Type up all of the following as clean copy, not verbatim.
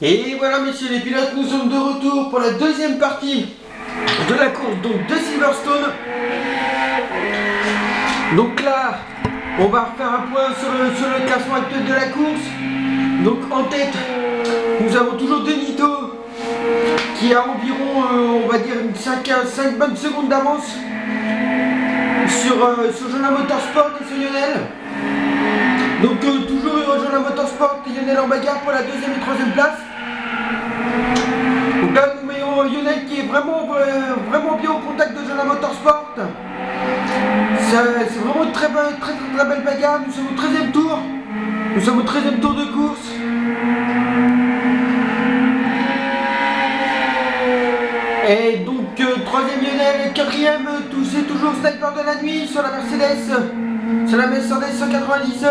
Et voilà messieurs les pilotes, nous sommes de retour pour la deuxième partie de la course donc de Silverstone. Donc là, on va refaire un point sur le classement actuel de la course. Donc en tête, nous avons toujours Denito qui a environ, on va dire, 5 bonnes secondes d'avance sur Jonas Motorsport et sur Lionel. Donc toujours Jonas Motorsport et Lionel en bagarre pour la deuxième et troisième place. Donc là nous mettons Lionel qui est vraiment bien au contact de Jonas Motorsport. C'est vraiment une très belle bagarre. Nous sommes au 13e tour. Nous sommes au 13e tour de course. Et donc troisième Lionel, quatrième c'est toujours Sniper de la nuit sur la Mercedes 190.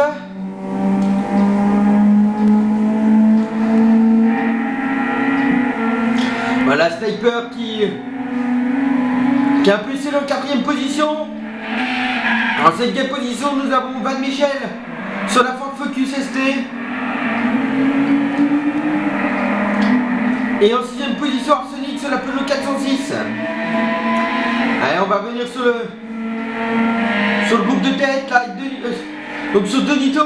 Voilà Sniper qui a poussé en quatrième position. En cinquième position nous avons Van Michel sur la Ford Focus ST. Et en sixième position Arsenic sur la Peugeot 406. Allez, on va venir sur le groupe de tête là, donc sur Denito.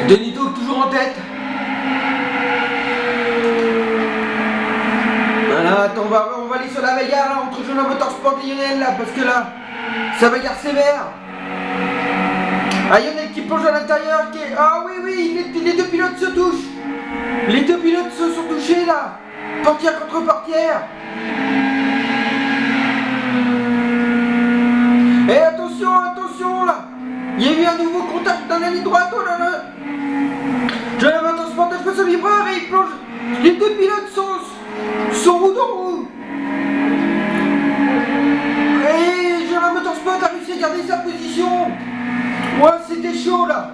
Denito toujours en tête. Voilà, attends, on va aller sur la bagarre là, entre Jonas Motorsport et Lionel là, parce que là, ça bagarre sévère. Ah, Lionel qui plonge à l'intérieur, qui est... Ah oui, les deux pilotes se touchent. Les deux pilotes se sont touchés là. Portière contre portière. Et attention là. Il y a eu un nouveau contact dans la ligne droite. Oh là là. Jonas Motorsport a fait son vibreur et il plonge. Les deux pilotes sont roue dans roue. Et Jonas Motorsport a réussi à garder sa position. Ouais, c'était chaud là.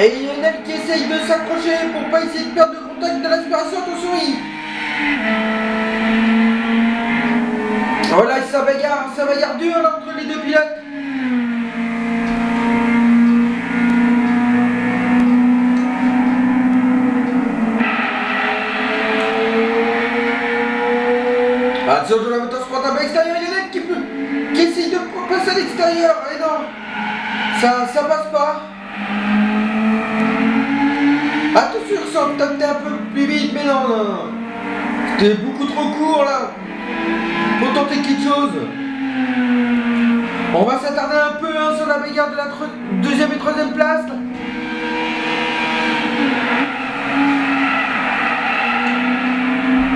Et Lionel qui essaye de s'accrocher pour pas essayer de perdre le contact de l'aspiration. Attention, voilà, ça bagarre dur là entre les deux pilotes. Attention, Jonas Motorsport à l'extérieur, Lionel qui essaye de passer à l'extérieur. Et non, ça passe pas. Attention, il ressemble peut-être un peu plus vite, mais non. C'était beaucoup trop court là. Faut tenter quelque chose. On va s'attarder un peu sur la bagarre de la deuxième et troisième place.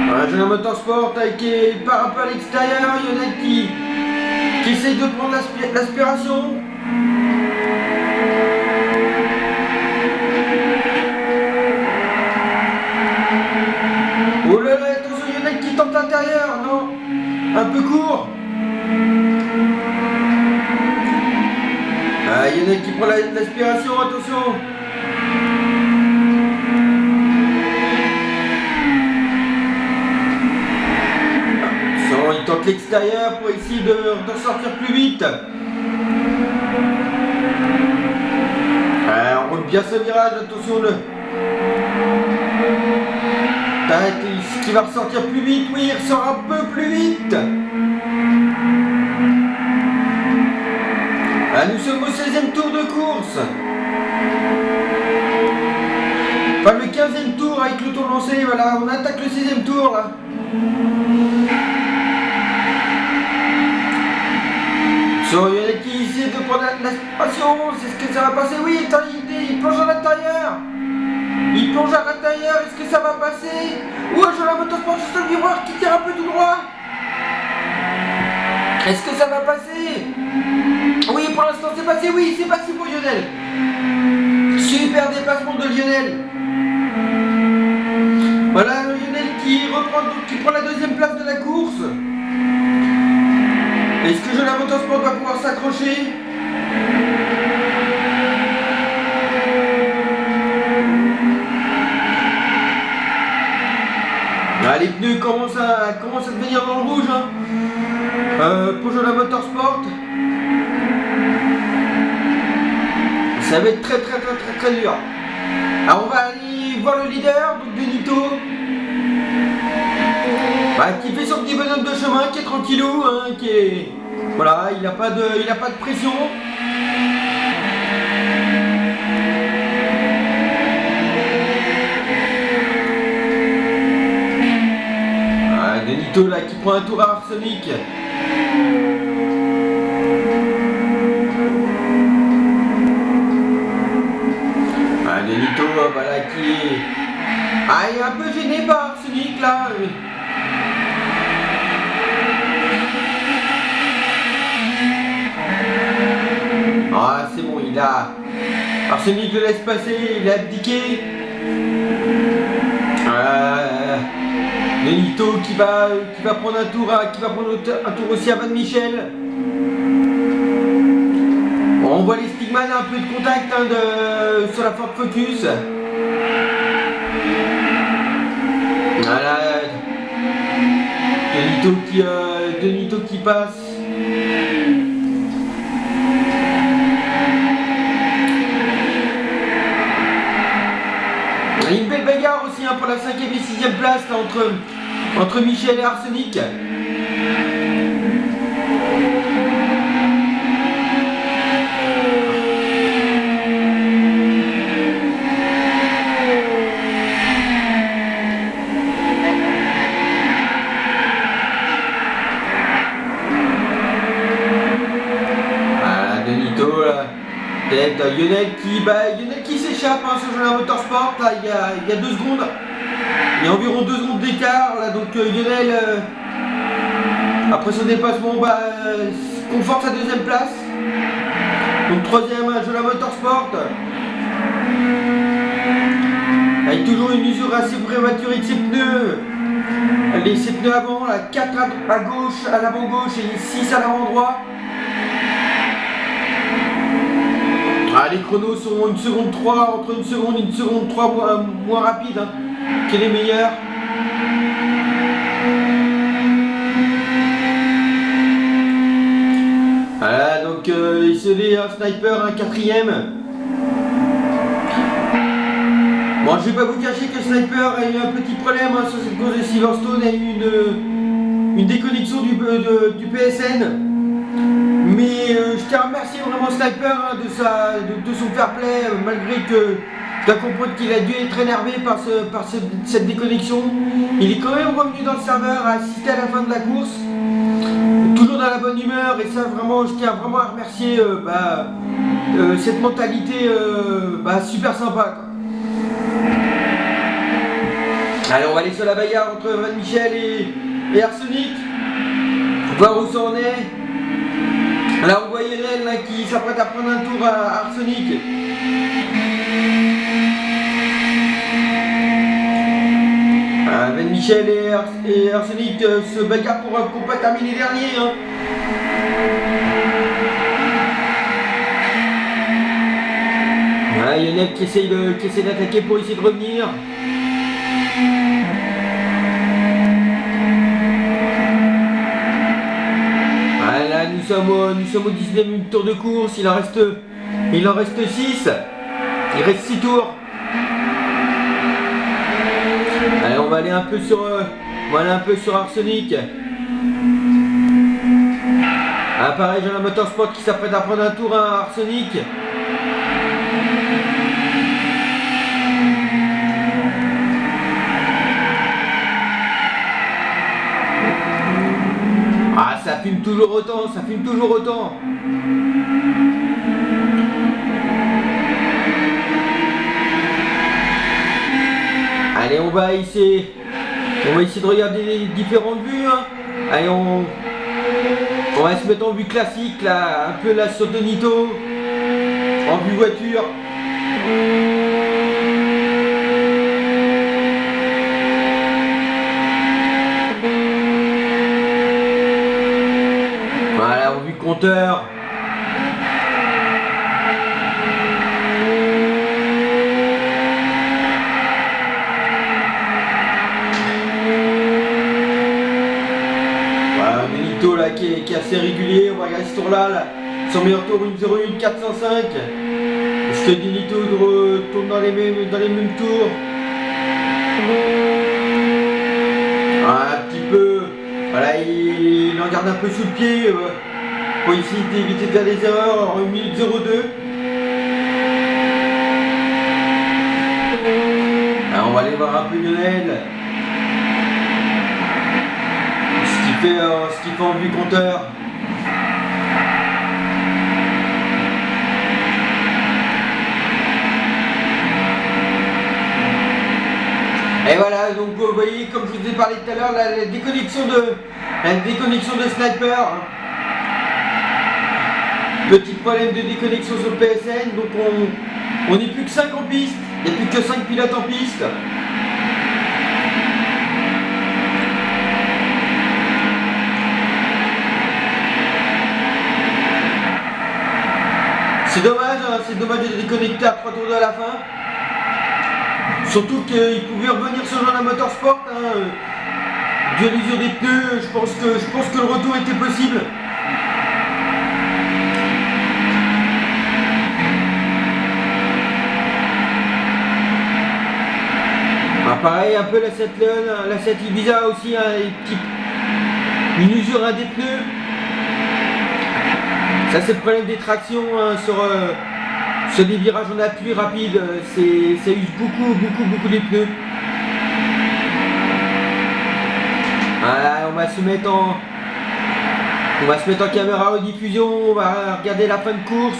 Voilà, Jonas Motorsport qui part un peu à l'extérieur. Lionel qui essaye de prendre l'aspiration. Oh là là, attention, Lionel qui tente l'intérieur, non? Un peu court. Ah, Lionel qui prend l'aspiration, attention. Il tente l'extérieur pour essayer de sortir plus vite. On roule bien ce virage, attention est-ce qu'il va ressortir plus vite? Oui, il ressort un peu plus vite. Nous sommes au 16e tour de course. Enfin, le 15e tour avec le tour lancé. Voilà, on attaque le 6e tour là. Sur Lionel qui essaie de prendre l'aspiration. C'est ce que ça va passer. Oui, il plonge à l'intérieur. Il plonge à l'intérieur, est-ce que ça va passer? Ouais, Jonas Motorsport juste le vibreur qui tire un peu tout droit. Est-ce que ça va passer? Oui, pour l'instant c'est passé, oui, c'est passé pour Lionel. Super dépassement de Lionel. Voilà, Lionel qui prend la deuxième place de la course. Est-ce que Jonas Motorsport va pouvoir s'accrocher? Ah, les pneus commencent à devenir dans le rouge pour Jonas Motorsport. Ça va être très dur. Alors on va aller voir le leader, donc Benito. Bah, qui fait son petit bonhomme de chemin, qui est tranquillou, hein, qui est... Voilà, il n'a pas de pression. Ah, Benito là qui prend un tour à Arsenic. Ah, Benito, voilà qui est... Ah, il est un peu gêné par Arsenic là. Ah, c'est bon, il a... Arsenic le laisse passer, il a abdiqué. Benito qui va prendre un tour aussi à Van Michel. Bon, on voit les stigmates, un peu de contact hein, sur la Ford Focus. Voilà. Benito qui passe. Il y a une belle bagarre aussi hein, pour la 5e et 6e place là, entre Michel et Arsenic. Voilà, Benito là. Peut-être Lionel qui s'échappe hein, sur la Motorsport là, il y a 2 secondes. Il y a environ 2 secondes d'écart là, donc Lionel après son dépassement conforte sa 2e place. Donc 3e jeu la Motorsport. Avec toujours une usure assez prématurée de ses pneus. Ses pneus avant, là, 4 à gauche, à l'avant gauche et 6 à l'avant droit. Ah, les chronos sont 1 seconde 3, entre 1 seconde et 1 seconde 3 moins rapide hein, que les meilleurs. Voilà, donc il se dit un sniper, un 4e. Bon, je vais pas vous cacher que Sniper a eu un petit problème hein, sur cette course de Silverstone, il y a eu une déconnexion du PSN. Mais je tiens à remercier vraiment Sniper hein, de son fair play, malgré que je dois comprendre qu'il a dû être énervé par cette déconnexion. Il est quand même revenu dans le serveur à assister à la fin de la course, toujours dans la bonne humeur, et ça vraiment, je tiens vraiment à remercier cette mentalité super sympa quoi. Allez, on va aller sur la bagarre entre Van Michel et Arsenic, voir où ça en est. Là on voit Lionel là, qui s'apprête à prendre un tour à Arsenic. Van Michel et Arsenic se bagarrent pour pas terminer dernier hein. Voilà, Lionel qui essaie d'attaquer pour essayer de revenir. Voilà, nous sommes au 19e tour de course, il en reste 6. Il reste 6 tours. Allez, on va aller un peu sur Arsenic. Ah, pareil, j'ai un Motorsport qui s'apprête à prendre un tour à Arsenic. Ah, ça fume toujours autant, ça fume toujours autant. Allez, on va essayer de regarder les différentes vues. Hein. Allez, on va se mettre en vue classique, là, un peu là sur Benito, en vue voiture. Voilà, en vue compteur. Là, qui est assez régulier, on va regarder ce tour là, son meilleur tour 1.01.405, ce Puisque Denito tourne dans les mêmes tours. Un petit peu. Voilà, il en garde un peu sous le pied. Pour essayer d'éviter de faire des erreurs en 1 minute 02. Alors on va aller voir un peu Lionel. Ce qu'il fait en vue compteur. Et voilà, donc vous voyez, comme je vous ai parlé tout à l'heure, la déconnexion de Sniper. Petit problème de déconnexion sur le PSN, donc on n'est plus que 5 en piste, il n'y a plus que 5 pilotes en piste. C'est dommage, hein, c'est dommage de déconnecter à 3 tours de la fin. Surtout qu'il pouvait revenir sur Jean Motorsport, hein, dû à l'usure des pneus, je pense que le retour était possible. Ah, pareil, un peu la 7 Leon, la 7 Ibiza aussi, hein, une usure à des pneus. Ça c'est le problème des tractions, hein, sur des virages en appui rapide, ça use beaucoup les pneus. Voilà, on va se mettre en caméra rediffusion, on va regarder la fin de course.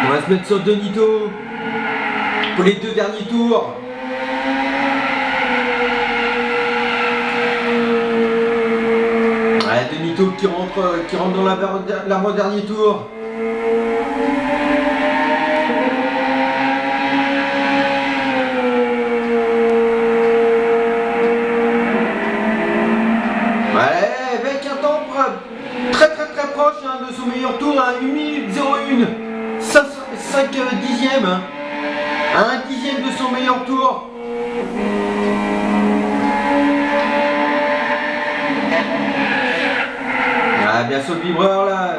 On va se mettre sur Denito pour les 2 derniers tours. Ouais, Denito qui rentre dans l'avant-dernier tour. Très proche, hein, de son meilleur tour à 1 minute 01, 5 dixièmes, hein, à 1 dixième de son meilleur tour. Ah, bien sûr le vibreur là.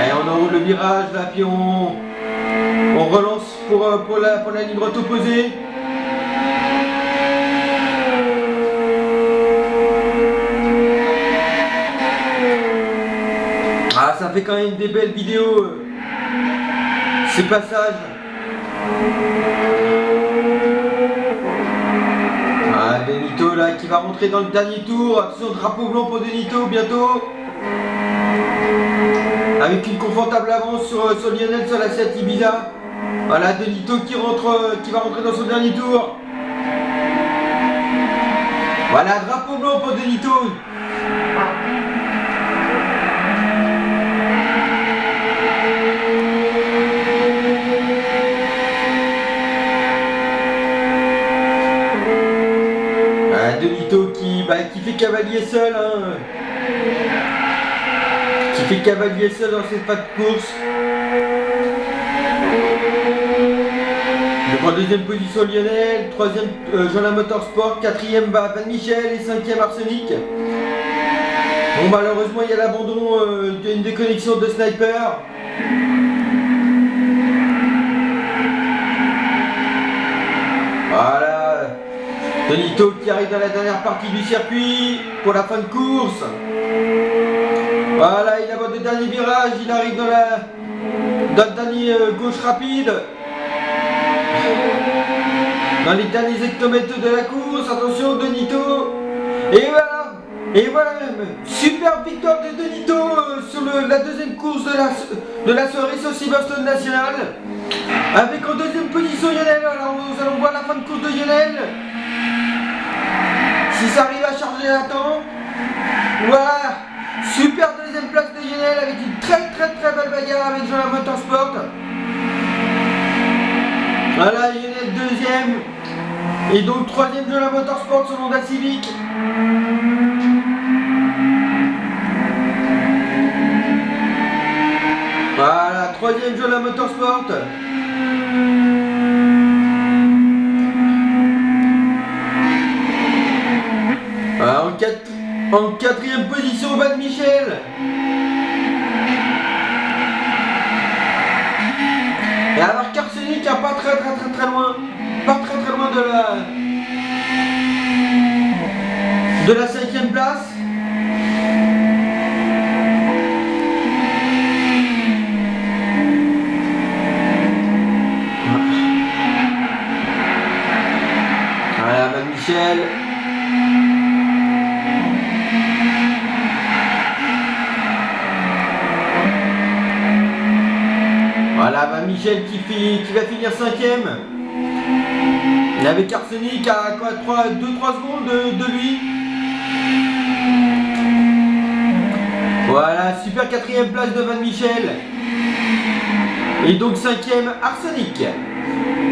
Et on enroule le virage là, puis on relance pour la ligne droite opposée. Ah, ça fait quand même des belles vidéos, ces passages. Ah, Denito là qui va rentrer dans le dernier tour. Attention, drapeau blanc pour Denito bientôt. Avec une confortable avance sur Lionel sur la 7 Ibiza. Voilà, Denito qui va rentrer dans son dernier tour. Voilà, drapeau blanc pour Denito. Denito qui fait cavalier seul, hein, qui fait cavalier seul dans cette phase de course. Donc en deuxième position Lionel, troisième Jean Motorsport, quatrième Van Michel et cinquième Arsenic. Bon, malheureusement il y a l'abandon, il y a une déconnexion de Sniper. Voilà. Denito qui arrive dans la dernière partie du circuit pour la fin de course. Voilà, il aborde le dernier virage, il arrive dans le dernier gauche rapide. Dans les derniers hectomètres de la course, attention Denito. Et voilà même, super victoire de Denito sur la deuxième course de la soirée sur Silverstone National. Avec en deuxième position Lionel, alors nous allons voir la fin de course de Lionel. Si ça arrive à charger à temps. Voilà, super deuxième place de Lionel avec une très belle bagarre avec Jean Motorsport. Voilà, Lionel deuxième. Et donc troisième Jean Motorsport sur Honda Civic. Voilà, troisième Jean Motorsport. Voilà, en quatrième position Van Michel. Michel qui va finir 5ème. Et avec Arsenic à quoi 2-3 secondes de lui. Voilà, super 4ème place de Van Michel. Et donc 5ème Arsenic.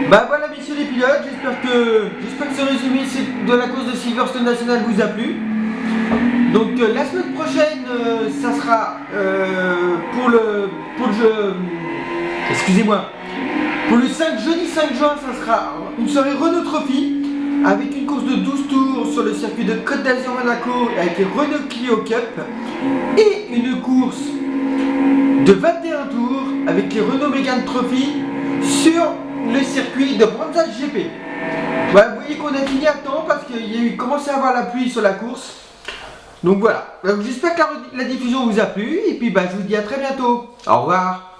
Bah voilà messieurs les pilotes, j'espère que ce résumé de la course de Silverstone National vous a plu. Donc la semaine prochaine, ça sera pour le jeu. Excusez-moi. Pour le jeudi 5 juin, ça sera une soirée Renault Trophy avec une course de 12 tours sur le circuit de Côte d'Azur Monaco avec les Renault Clio Cup et une course de 21 tours avec les Renault Mégane Trophy sur le circuit de Brands Hatch GP. Ouais, vous voyez qu'on a fini à temps parce qu'il y a eu commencé à avoir la pluie sur la course. Donc voilà, j'espère que la diffusion vous a plu et puis bah, je vous dis à très bientôt. Au revoir.